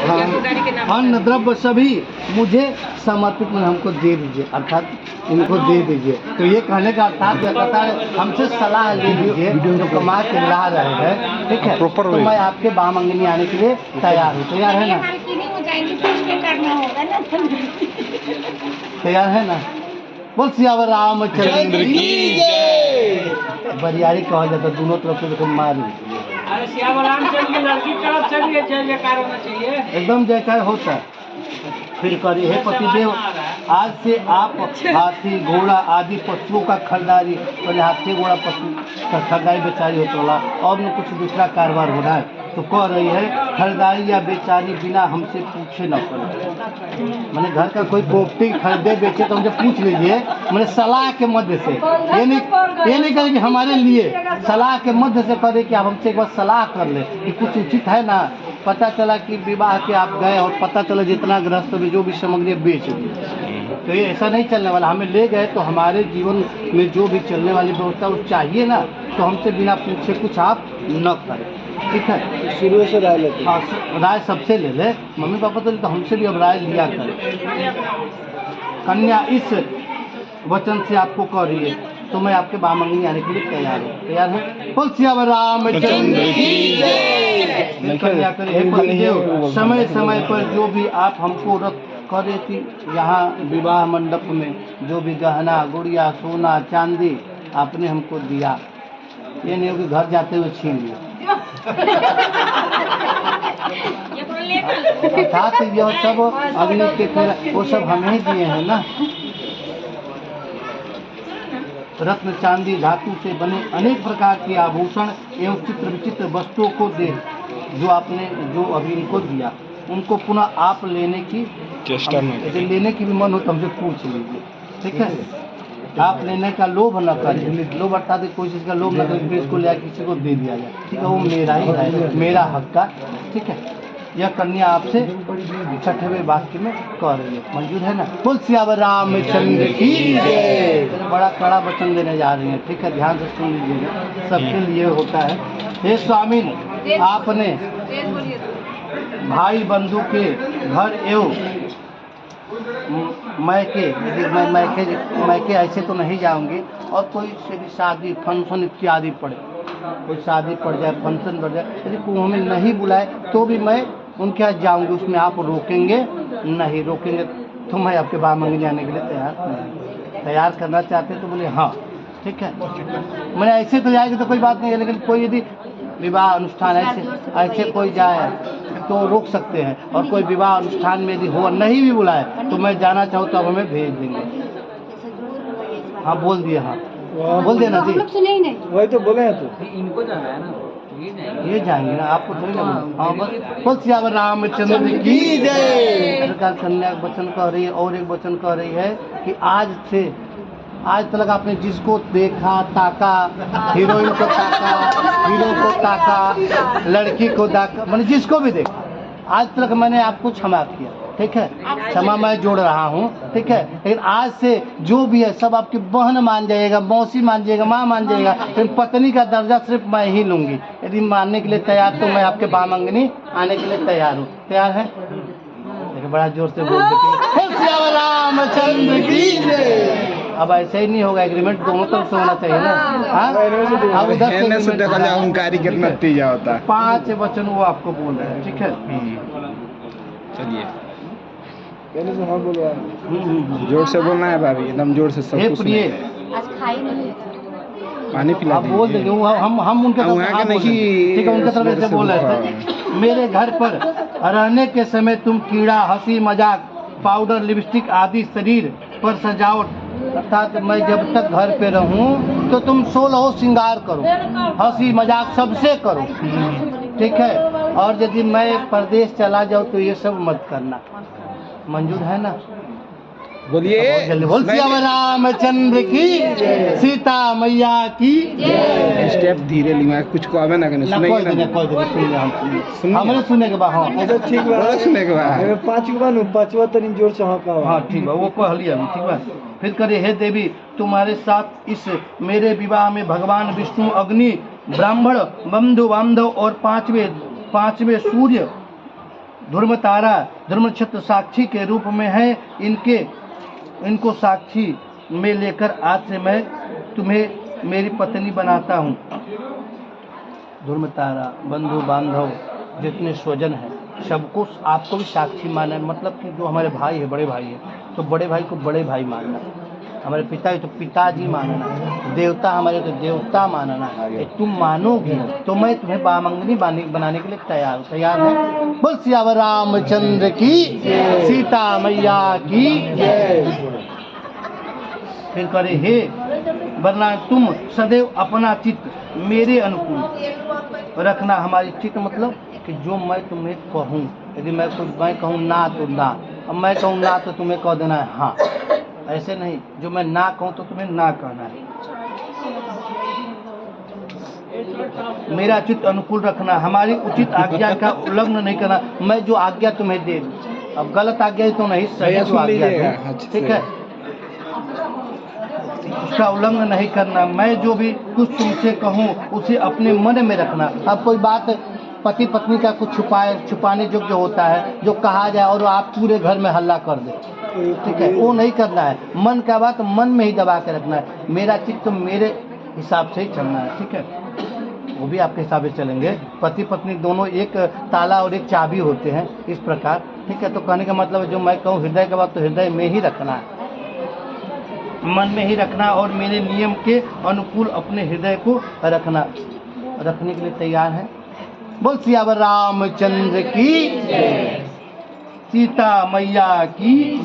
अन्न द्रव्य सभी मुझे समर्पित में हमको दे दीजिए, अर्थात इनको दे दीजिए। तो ये कहने का अर्थात यह कहता है हमसे सलाह ले लीजिए जो कमा के ला रहे हैं, ठीक है, तो मैं आपके बामंगनी आने के लिए तैयार हूँ। तैयार है ना? तैयार है ना? बोल सियावर रामचंद्र की जय। बरियारी कहा जाता है, दोनों तरफ से देखो मार सियावर रामचंद्र की लड़की तरफ से भी जय जयकार होना चाहिए, एकदम जयकार होता है। फिर करिए, हे पतिदेव, आज से आप हाथी घोड़ा आदि पशुओं का खरीदारी, पहले हाथी घोड़ा पशु का खरीदारी बेचारी होता वाला और न कुछ दूसरा कारोबार हो रहा है, तो कह रही है खरीदारी या बेचारी बिना हमसे पूछे न करें। मैंने घर का कोई प्रॉपर्टी खरीदे बेचे तो हमसे पूछ लीजिए, मैंने सलाह के मध्य से, ये नहीं करें कि हमारे लिए, सलाह के मध्य से करे कि आप हमसे एक बार सलाह कर ले कि कुछ उचित है ना। पता चला कि विवाह के आप गए और पता चला जितना गृहस्थ में जो भी सामग्री बेच दी, तो ये ऐसा नहीं चलने वाला। हमें ले गए तो हमारे जीवन में जो भी चलने वाली व्यवस्था वो चाहिए ना, तो हमसे बिना पूछे कुछ आप न करें, ठीक है। शुरू से राय लेते, हाँ, राय सबसे ले ले, मम्मी पापा तो हमसे भी अब राय लिया करें। कन्या इस वचन से आपको कह रही है तो मैं आपके बामंगनी आने के लिए तैयार हूँ। तैयार है? बोल सियावर रामचंद्र की जय। कन्या करे, समय समय पर जो भी आप हमको रख करे थी यहाँ विवाह मंडप में, जो भी गहना गुड़िया सोना चांदी आपने हमको दिया, ये नहीं हो कि घर जाते हुए छीन लिया। अर्थात यह सब अग्नि के फिर वो सब हमें ही दिए हैं ना। रत्न चांदी धातु से बने अनेक प्रकार के आभूषण एवं चित्र विचित्र वस्तुओं को दे, जो आपने जो अभी इनको दिया उनको पुनः आप लेने की चेष्टा न करें। यदि लेने की भी मन हो तो हमसे पूछ लीजिए, ठीक है। आप लेने का लोभ न करें, लोभ अर्थात कोई चीज़ का लोभ न करें फिर इसको ले किसी को दे दिया जाए, ठीक है, वो मेरा ही है, मेरा हक का, ठीक है। यह कन्या आपसे 6वें वाक्य में कह रही है, मंजूर है ना? बोल सियावर रामचंद्र की जय। बड़ा कड़ा वचन देने जा रही है, ठीक है, ध्यान से सुन लीजिएगा, सबके लिए होता है। हे स्वामी, आपने भाई बंधु के घर एवं मैके ऐसे तो नहीं जाऊंगी, और कोई से भी शादी फंक्शन इत्यादि पड़े, कोई शादी पड़ जाए फंक्शन पड़ जाए, यदि कोई हमें नहीं बुलाए तो भी मैं उनके यहाँ जाऊंगी, उसमें आप रोकेंगे नहीं? रोकेंगे तो मैं आपके बामंगनी आने के लिए तैयार करना चाहते तो बोले हाँ, ठीक है। मैंने ऐसे तो जाएगी तो कोई बात नहीं है, लेकिन कोई यदि विवाह अनुष्ठान ऐसे कोई जाए तो रोक सकते हैं, और कोई विवाह अनुष्ठान में यदि हो नहीं भी बुलाए तो मैं जाना चाहूँ तो अब हमें भेज देंगे। हाँ बोल दिए, हाँ बोल देना जी, वही तो बोले हैं, तो इनको जाना है ना, ये जाएंगे ना, आपको थोड़ी ना। हाँ बस बोल सियावर रामचंद्र की जय। सरकार कन्या वचन कह रही है, और एक वचन कह रही है कि आज तक आपने जिसको देखा ताका, हीरोइन को ताका, हीरो को ताका, लड़की को ताका, मैंने जिसको भी देखा आज तक मैंने आपको क्षमा किया, ठीक है, क्षमा मैं जोड़ रहा हूँ, ठीक है। लेकिन आज से जो भी है सब आपकी बहन मान जाएगा, मौसी मान जाएगा, माँ मान जाएगा, लेकिन पत्नी का दर्जा सिर्फ मैं ही लूँगी। यदि मानने के लिए तैयार तो मैं आपके बामंगनी आने के लिए तैयार हूँ। तैयार है? देखिए बड़ा जोर से बोल देते रामचंद्र की जय। अब ऐसे ही नहीं होगा, एग्रीमेंट दोनों तरफ से होना चाहिए ना। हाँ, उधर से देखा जाए अहंकारी कितना तेजा होता है। 5 वचन वो आपको बोल रहे हैं, ठीक है। चलिए पहले से हाँ बोलो, जोर से बोलना है भाभी, एकदम जोर से सब कुछ। प्रिय पानी पिला आप बोल देंगे, हम उनके तरफ नहीं, ठीक है, उनके तरफ ऐसे बोल रहे थे। मेरे घर पर रहने के समय तुम कीड़ा हंसी मजाक पाउडर लिपस्टिक आदि शरीर पर सजावट, अर्थात मैं जब तक घर पे रहूं तो तुम 16 श्रृंगार करो, हंसी मजाक सबसे करो, ठीक है। और यदि मैं परदेश चला जाऊं तो ये सब मत करना, मंजूर है ना? बोलिए, बोल सियावर रामचंद्र की, सीता मैया की। स्टेप धीरे लिया, कुछ को आवे ना कहने हमने सुने के बाद, हाँ अच्छा ठीक है, सुने के बाद 5वां तनी जोर से हाँ का, हाँ ठीक है, वो कह लिया, ठीक है। फिर करिए, हे देवी, तुम्हारे साथ इस मेरे विवाह में भगवान विष्णु, अग्नि, ब्राह्मण, बंधु बांधव और 5वें सूर्य ध्रुवतारा धर्मक्षेत्र साक्षी के रूप में है, इनको साक्षी में लेकर आज से मैं तुम्हें मेरी पत्नी बनाता हूँ। ध्रुवतारा बंधु बांधव जितने स्वजन हैं सबको आपको भी साक्षी माना, मतलब कि जो हमारे भाई है, बड़े भाई है, तो बड़े भाई को बड़े भाई मानना, हमारे पिता है तो पिताजी मानना, देवता हमारे तो देवता मानना। तुम मानोगी तो मैं तुम्हें बामंगनी बनाने के लिए तैयार है। बोल सियावर रामचंद्र की, सीता मैया की जय। फिर करे हे वरना तुम सदैव अपना चित्त मेरे अनुकूल रखना। हमारी चित्त मतलब कि जो मैं तुम्हें कहूँ, यदि मैं कहूँ ना तो ना, अब मैं कहूँ ना तो तुम्हें कह देना है हाँ, ऐसे नहीं। जो मैं ना कहूँ तो तुम्हें ना कहना है। मेरा चित्त अनुकूल रखना, हमारी उचित आज्ञा का उल्लंघन नहीं करना। मैं जो आज्ञा तुम्हें दे, अब गलत आज्ञा तो नहीं, सही जो आज्ञा है, ठीक है, उसका उल्लंघन नहीं करना। मैं जो भी कुछ तुमसे कहूँ उसे अपने मन में रखना। अब कोई बात पति पत्नी का कुछ छुपाने योग्य होता है, जो कहा जाए और आप पूरे घर में हल्ला कर दे, ठीक है, वो नहीं करना है। मन का बात मन में ही दबा के रखना है। मेरा चित्त मेरे हिसाब से ही चलना है, ठीक है, वो भी आपके हिसाब से चलेंगे। पति पत्नी दोनों एक ताला और एक चाबी होते हैं, इस प्रकार, ठीक है। तो कहने का मतलब है जो मैं कहूँ हृदय का बात तो हृदय में ही रखना है, मन में ही रखना, और मेरे नियम के अनुकूल अपने हृदय को रखने के लिए तैयार है। बोल सियावर रामचंद्र की, सीता मैया की।